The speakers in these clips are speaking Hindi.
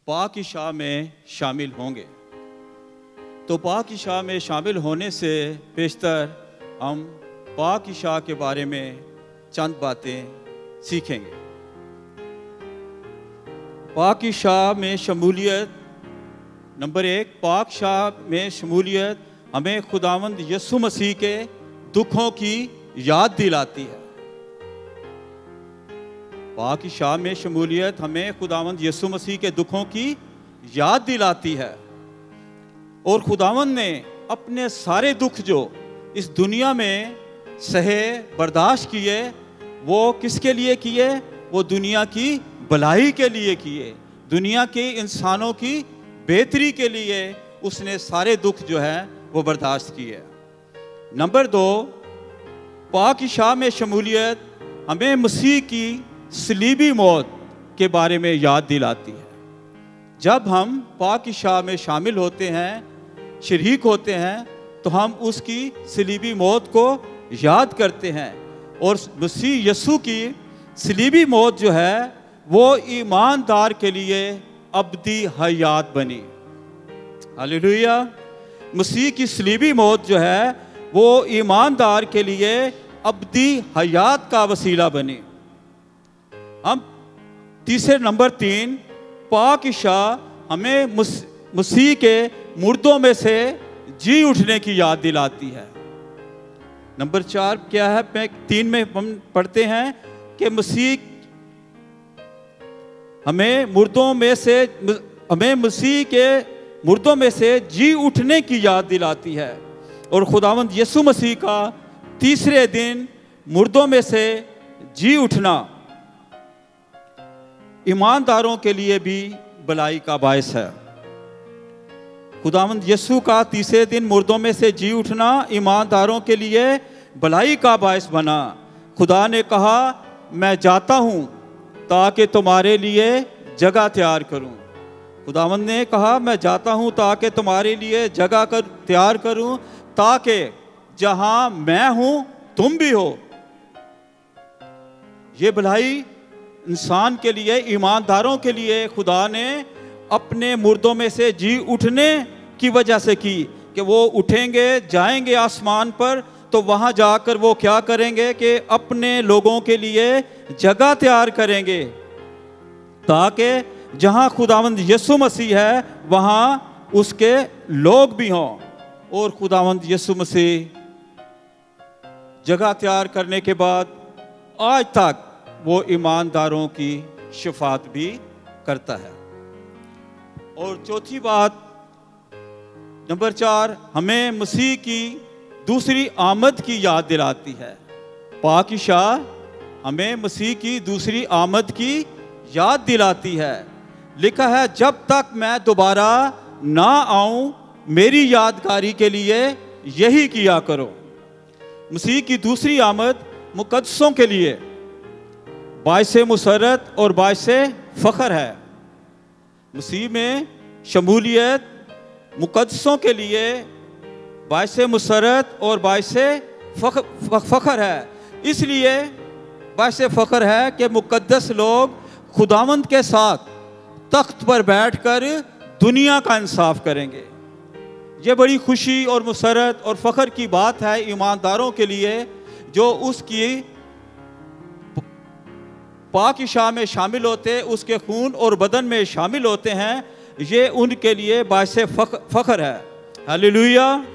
पाक शाह में शामिल होंगे। तो पाक शाह में शामिल होने से पेशतर हम पाक शाह के बारे में चंद बातें सीखेंगे। पाक शाह में शमूलियत, नंबर 1, पाक शाह में शमूलियत हमें खुदावंद यीशु मसीह के दुखों की याद दिलाती है। पाक शाह में शमूलियत हमें खुदावंद यीशु मसीह के दुखों की याद दिलाती है। और खुदावंद ने अपने सारे दुख जो इस दुनिया में सहे, बर्दाश्त किए, वो किसके लिए किए? वो दुनिया की भलाई के लिए किए, दुनिया के इंसानों की बेहतरी के लिए उसने सारे दुख जो है वो बर्दाश्त किए। नंबर 2, पाक शाह में शमूलियत हमें मसीह की सलीबी मौत के बारे में याद दिलाती है। जब हम पाक शाह में शामिल होते हैं, शरीक होते हैं, तो हम उसकी सलीबी मौत को याद करते हैं। और मसीह यीशु की सलीबी मौत जो है वो ईमानदार के लिए अबदी हयात बनी। हालेलुया। मसीह की सलीबी मौत जो है वो ईमानदार के लिए अबदी हयात का वसीला बनी। हम नंबर 3, पाक शाह हमें मसीह के मुर्दों में से जी उठने की याद दिलाती है। नंबर 4 क्या है? 3 में हम पढ़ते हैं कि मसीह हमें मसीह के मुर्दों में से जी उठने की याद दिलाती है। और खुदावंद यीशु मसीह का तीसरे दिन मुर्दों में से जी उठना ईमानदारों के लिए भी भलाई का बायस है। खुदावंद यीशु का तीसरे दिन मुर्दों में से जी उठना ईमानदारों के लिए भलाई का बायस बना। खुदा ने कहा, मैं जाता हूं ताकि तुम्हारे लिए जगह तैयार करूं। खुदावंद ने कहा, मैं जाता हूं ताकि तुम्हारे लिए जगह तैयार करूं, ताकि जहां मैं हूं तुम भी हो। ये भलाई इंसान के लिए, ईमानदारों के लिए खुदा ने अपने मुर्दों में से जी उठने की वजह से की कि वो उठेंगे, जाएंगे आसमान पर, तो वहां जाकर वो क्या करेंगे कि अपने लोगों के लिए जगह तैयार करेंगे, ताकि जहां खुदावंद यीशु मसीह है वहां उसके लोग भी हों। और खुदावंद यीशु मसीह जगह तैयार करने के बाद आज तक वो ईमानदारों की शफात भी करता है। और चौथी बात, नंबर 4, हमें मसीह की दूसरी आमद की याद दिलाती है। पाक शाह हमें मसीह की दूसरी आमद की याद दिलाती है। लिखा है, जब तक मैं दोबारा ना आऊं मेरी यादगारी के लिए यही किया करो। मसीह की दूसरी आमद मुकद्दसों के लिए बायसे मुसरत और बायसे फ़ख्र है। मसीह में शमूलियत मुकद्दसों के लिए बायसे मुसरत और बायसे फ़ख्र है। इसलिए बायसे फ़ख्र है कि मुकद्दस लोग खुदावंद के साथ तख्त पर बैठकर दुनिया का इंसाफ करेंगे। ये बड़ी खुशी और मुसरत और फ़ख्र की बात है ईमानदारों के लिए, जो उसकी पाक शाह में शामिल होते, उसके खून और बदन में शामिल होते हैं। ये उनके लिए बायसे फ़ख्र है। हालेलुया।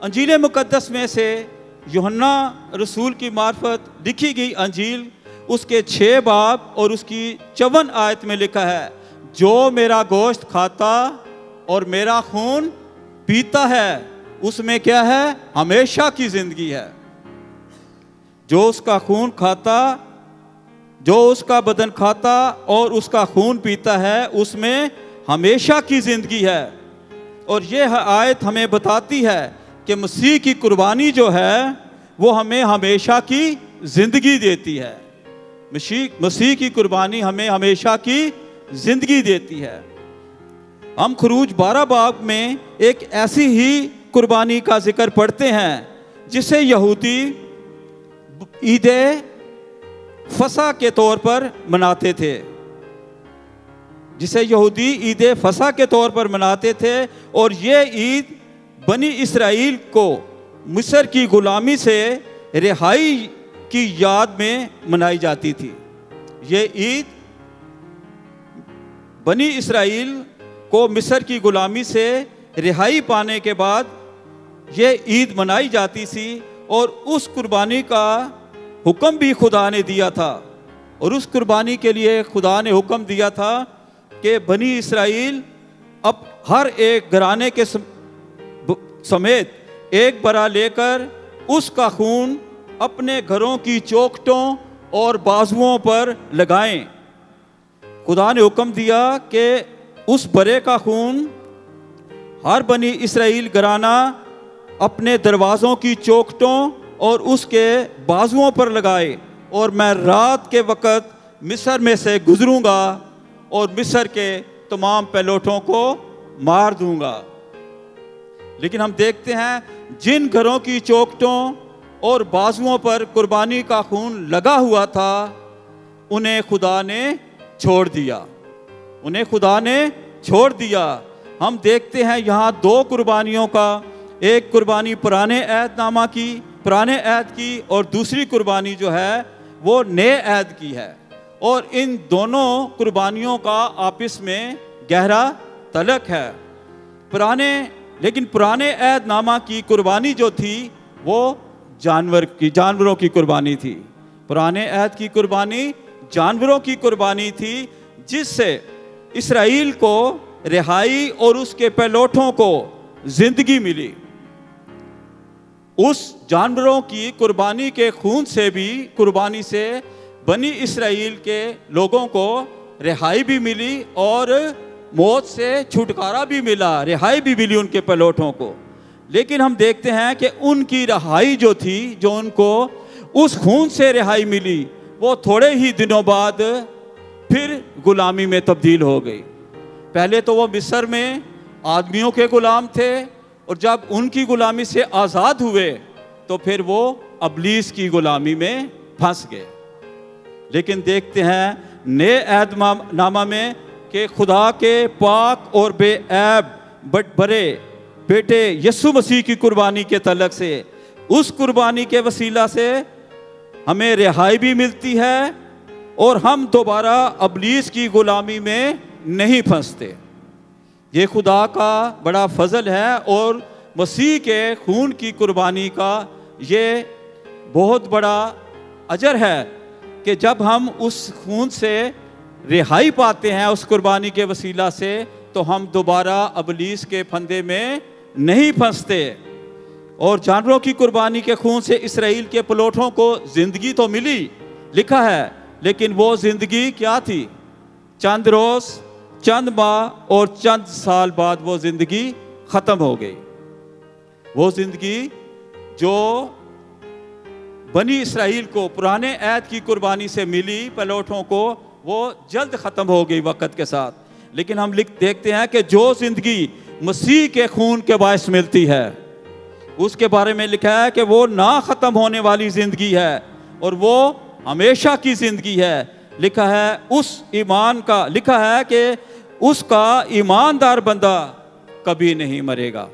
अंजील मुकद्दस में से यूहन्ना रसूल की मार्फत लिखी गई अंजील, उसके 6 बाब और उसकी 54 आयत में लिखा है, जो मेरा गोश्त खाता और मेरा खून पीता है उसमें क्या है? हमेशा की जिंदगी है। जो उसका खून खाता, जो उसका बदन खाता और उसका खून पीता है उसमें हमेशा की जिंदगी है। और यह आयत हमें बताती है कि मसीह की कुर्बानी जो है वो हमें हमेशा की जिंदगी देती है। मसीह की कुर्बानी हमें हमेशा की जिंदगी देती है। हम खरूज 12 बाब में एक ऐसी ही कुर्बानी का जिक्र पढ़ते हैं जिसे यहूदी ईद फसा के तौर पर मनाते थे। जिसे यहूदी ईद फसा के तौर पर मनाते थे, और ये ईद बनी इसराइल को मिस्र की गुलामी से रिहाई की याद में मनाई जाती थी। ये ईद बनी इसराइल को मिस्र की गुलामी से रिहाई पाने के बाद ये ईद मनाई जाती थी, और उस कुर्बानी का हुक्म भी खुदा ने दिया था। और उस कुर्बानी के लिए खुदा ने हुक्म दिया था कि बनी इसराइल अब हर एक घराने के समेत एक बरा लेकर उसका खून अपने घरों की चौखटों और बाजुओं पर लगाएं। खुदा ने हुक्म दिया कि उस बरे का खून हर बनी इसराइल घराना अपने दरवाज़ों की चौखटों और उसके बाजुओं पर लगाए, और मैं रात के वक़्त मिस्र में से गुजरूंगा और मिस्र के तमाम पहलोठों को मार दूंगा। लेकिन हम देखते हैं जिन घरों की चौखटों और बाजुओं पर कुर्बानी का खून लगा हुआ था, उन्हें खुदा ने छोड़ दिया, उन्हें खुदा ने छोड़ दिया। हम देखते हैं यहाँ दो कुर्बानियों का, एक कुर्बानी पुराने ऐद की और दूसरी कुर्बानी जो है वो नए ऐद की है। और इन दोनों कुर्बानियों का आपस में गहरा तल्लुक है। लेकिन पुराने ऐद नामा की कुर्बानी जो थी वो जानवरों की कुर्बानी थी। पुराने ऐद की कुर्बानी जानवरों की कुर्बानी थी, जिससे इसराइल को रिहाई और उसके पहलोठों को जिंदगी मिली। उस जानवरों की कुर्बानी के खून से भी, कुर्बानी से बनी इसराइल के लोगों को रिहाई भी मिली और मौत से छुटकारा भी मिला, रिहाई भी मिली उनके पहलोठों को। लेकिन हम देखते हैं कि उनकी रिहाई जो थी, जो उनको उस खून से रिहाई मिली, वो थोड़े ही दिनों बाद फिर गुलामी में तब्दील हो गई। पहले तो वो मिस्र में आदमियों के गुलाम थे, और जब उनकी गुलामी से आज़ाद हुए तो फिर वो अबलीस की गुलामी में फंस गए। लेकिन देखते हैं नए ऐहदनामा में कि खुदा के पाक और बेऐब बड़े बेटे यीशु मसीह की कुर्बानी के तलक से, उस कुर्बानी के वसीला से हमें रिहाई भी मिलती है और हम दोबारा अबलीस की गुलामी में नहीं फंसते। ये खुदा का बड़ा फजल है, और मसीह के खून की कुर्बानी का ये बहुत बड़ा अजर है कि जब हम उस खून से रिहाई पाते हैं उस कुर्बानी के वसीला से, तो हम दोबारा अबलीस के फंदे में नहीं फंसते। और जानवरों की कुर्बानी के खून से इसराइल के पलोठों को जिंदगी तो मिली, लिखा है, लेकिन वो जिंदगी क्या थी? चंद रोज, चंद माह और चंद साल बाद वो जिंदगी खत्म हो गई। वो जिंदगी जो बनी इसराइल को पुराने ऐद की कुर्बानी से मिली पलोठों को, वो जल्द ख़त्म हो गई वक़्त के साथ। लेकिन हम देखते हैं कि जो ज़िंदगी मसीह के खून के बायस मिलती है, उसके बारे में लिखा है कि वो ना ख़त्म होने वाली ज़िंदगी है और वो हमेशा की ज़िंदगी है। लिखा है उस ईमान का, लिखा है कि उसका ईमानदार बंदा कभी नहीं मरेगा।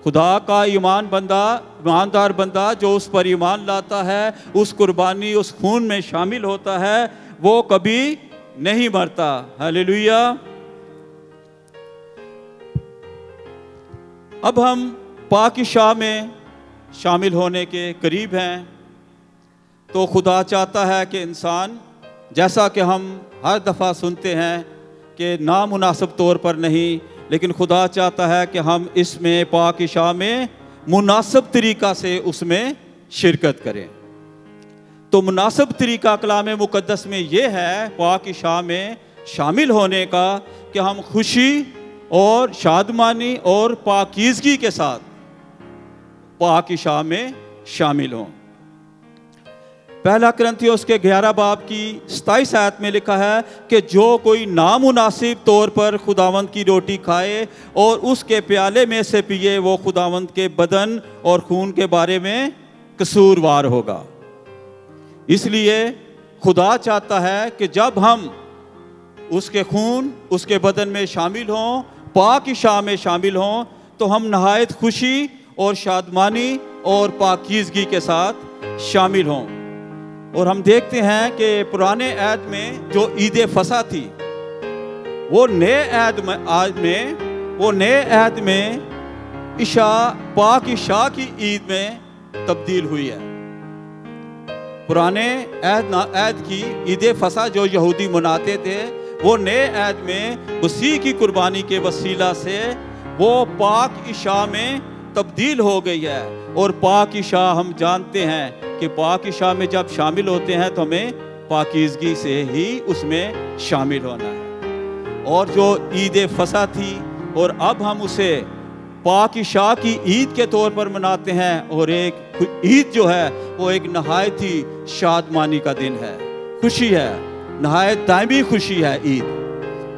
खुदा का ईमानदार बंदा जो उस पर ईमान लाता है, उस कुर्बानी, उस खून में शामिल होता है, वो कभी नहीं मरता। हालेलुया। अब हम पाकीशाह में शामिल होने के करीब हैं। तो खुदा चाहता है कि इंसान, जैसा कि हम हर दफ़ा सुनते हैं कि नामुनासिब तौर पर नहीं, लेकिन खुदा चाहता है कि हम इसमें पाकीशाह में मुनासिब तरीक़ा से उसमें शिरकत करें। तो मुनासिब तरीक़ा कलाम मुक़द्दस में ये है पाकीशाह में शामिल होने का कि हम खुशी और शादमानी और पाकीज़गी के साथ पाकीशाह में शामिल हों। पहला कुरिन्थियों के 11 बाब की 27 आयत में लिखा है कि जो कोई नामुनासिब तौर पर खुदावंद की रोटी खाए और उसके प्याले में से पिए, वो खुदावंद के बदन और खून के बारे में कसूरवार होगा। इसलिए खुदा चाहता है कि जब हम उसके खून उसके बदन में शामिल हों, पाक शाह में शामिल हों, तो हम नहायत खुशी और शादमानी और पाकीज़गी के साथ शामिल हों। और हम देखते हैं कि पुराने ऐद में जो ईद फसा थी, वो नए ऐद में इशा पाक इशा की ईद में तब्दील हुई है। पुराने ऐद की ईद फसा जो यहूदी मनाते थे, वो नए ऐद में मसीह की कुर्बानी के वसीला से वो पाक इशा में तब्दील हो गई है। और पाक इशा हम जानते हैं कि पाक इशा में जब शामिल होते हैं तो हमें पाकीज़गी से ही उसमें शामिल होना है। और जो ईद फसा थी और अब हम उसे पाक इशा की ईद के तौर पर मनाते हैं। और एक ईद जो है वो एक नहायत ही शादमानी का दिन है, खुशी है, नहायत दायमी खुशी है ईद।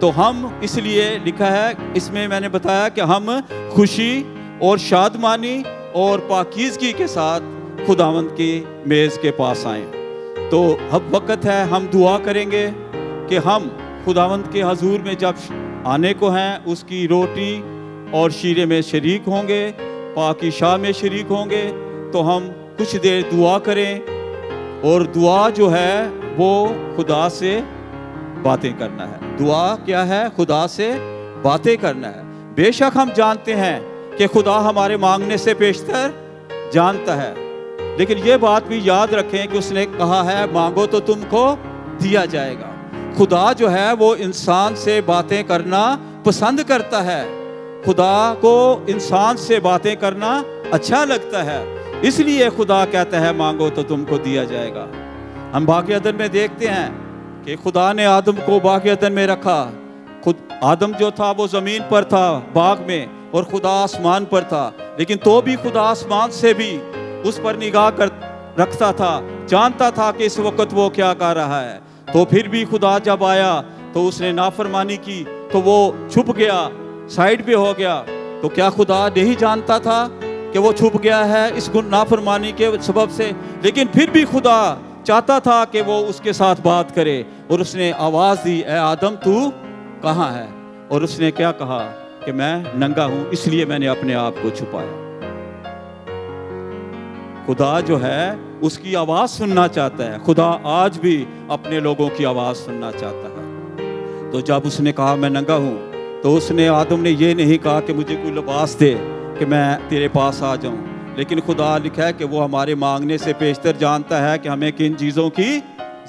तो हम इसलिए लिखा है, इसमें मैंने बताया कि हम खुशी और शादमानी और पाकीज़गी के साथ खुदावंद की मेज़ के पास आएँ। तो अब वक्त है, हम दुआ करेंगे कि हम खुदावंद के हजूर में जब आने को हैं, उसकी रोटी और शीरे में शरीक होंगे, पाकी शाह में शरीक होंगे। तो हम कुछ देर दुआ करें। और दुआ जो है वो खुदा से बातें करना है। दुआ क्या है? खुदा से बातें करना है। बेशक हम जानते हैं कि खुदा हमारे मांगने से पेशतर जानता है, लेकिन ये बात भी याद रखें कि उसने कहा है मांगो तो तुमको दिया जाएगा। खुदा जो है वो इंसान से बातें करना पसंद करता है। खुदा को इंसान से बातें करना अच्छा लगता है, इसलिए खुदा कहता है मांगो तो तुमको दिया जाएगा। हम बाग़ अदन में देखते हैं कि खुदा ने आदम को बाग़ अदन में रखा। खुद आदम जो था वो ज़मीन पर था बाग में, और खुदा आसमान पर था, लेकिन तो भी खुदा आसमान से भी उस पर निगाह कर रखता था, जानता था कि इस वक्त वो क्या कर रहा है। तो फिर भी खुदा जब आया तो उसने नाफरमानी की, तो वो छुप गया, साइड पे हो गया। तो क्या खुदा नहीं जानता था कि वो छुप गया है इस नाफरमानी के सबब से? लेकिन फिर भी खुदा चाहता था कि वो उसके साथ बात करे, और उसने आवाज़ दी, ए आदम तू कहाँ है? और उसने क्या कहा कि मैं नंगा हूँ, इसलिए मैंने अपने आप को छुपाया। खुदा जो है उसकी आवाज़ सुनना चाहता है। खुदा आज भी अपने लोगों की आवाज़ सुनना चाहता है। तो जब उसने कहा मैं नंगा हूँ, तो उसने आदम ने ये नहीं कहा कि मुझे कोई लिबास दे कि मैं तेरे पास आ जाऊँ, लेकिन खुदा लिखा है कि वो हमारे मांगने से पेशतर जानता है कि हमें किन चीज़ों की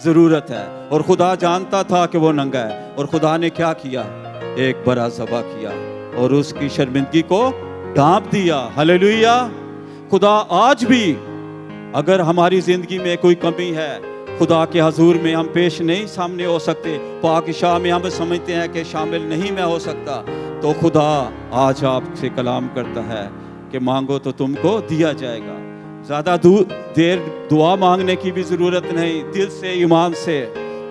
ज़रूरत है। और खुदा जानता था कि वो नंगा है, और खुदा ने क्या किया? एक बड़ा ज़बह किया और उसकी शर्मिंदगी को ढांप दिया। हालेलुया। खुदा आज भी अगर हमारी ज़िंदगी में कोई कमी है, खुदा के हजूर में हम पेश नहीं सामने हो सकते, पाक शाह में हम समझते हैं कि शामिल नहीं मैं हो सकता, तो खुदा आज आपसे कलाम करता है कि मांगो तो तुमको दिया जाएगा। ज़्यादा देर दुआ मांगने की भी ज़रूरत नहीं, दिल से ईमान से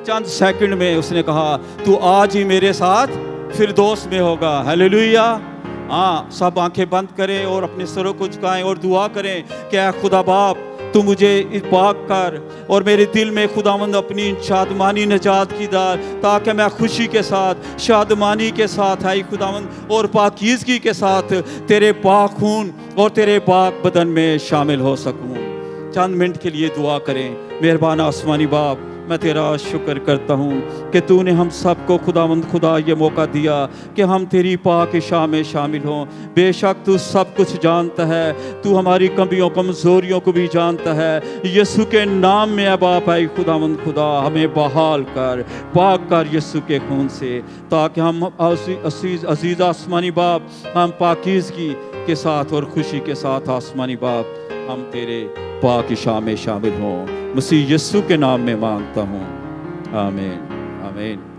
चंद सेकंड में उसने कहा तू आज ही मेरे साथ फिरदौस में होगा। हालेलुया। हाँ, सब आंखें बंद करें और अपने सरों को झुकाएं और दुआ करें कि खुदा बाप तू मुझे पाक कर और मेरे दिल में खुदावंद अपनी शादमानी नजात की दार, ताकि मैं खुशी के साथ शादमानी के साथ आई खुदावंद और पाकीज़गी के साथ तेरे पाक खून और तेरे पाक बदन में शामिल हो सकूं। चंद मिनट के लिए दुआ करें। मेहरबान आसमानी बाप, मैं तेरा शुक्र करता हूँ कि तूने हम सबको खुदावंद खुदा ये मौका दिया कि हम तेरी पाक शाह में शामिल हों। बेशक तू सब कुछ जानता है, तू हमारी कमियों कमज़ोरियों को भी जानता है। यीशु के नाम में अब आप आई खुदावंद खुदा हमें बहाल कर, पाक कर यीशु के खून से, ताकि हम अजीज़ आसमानी बाप हम पाकीज़गी के साथ और खुशी के साथ आसमानी बाप हम तेरे पाक शाह में शामिल हों। मसीह यीशु के नाम में मांगता हूँ, आमीन आमीन।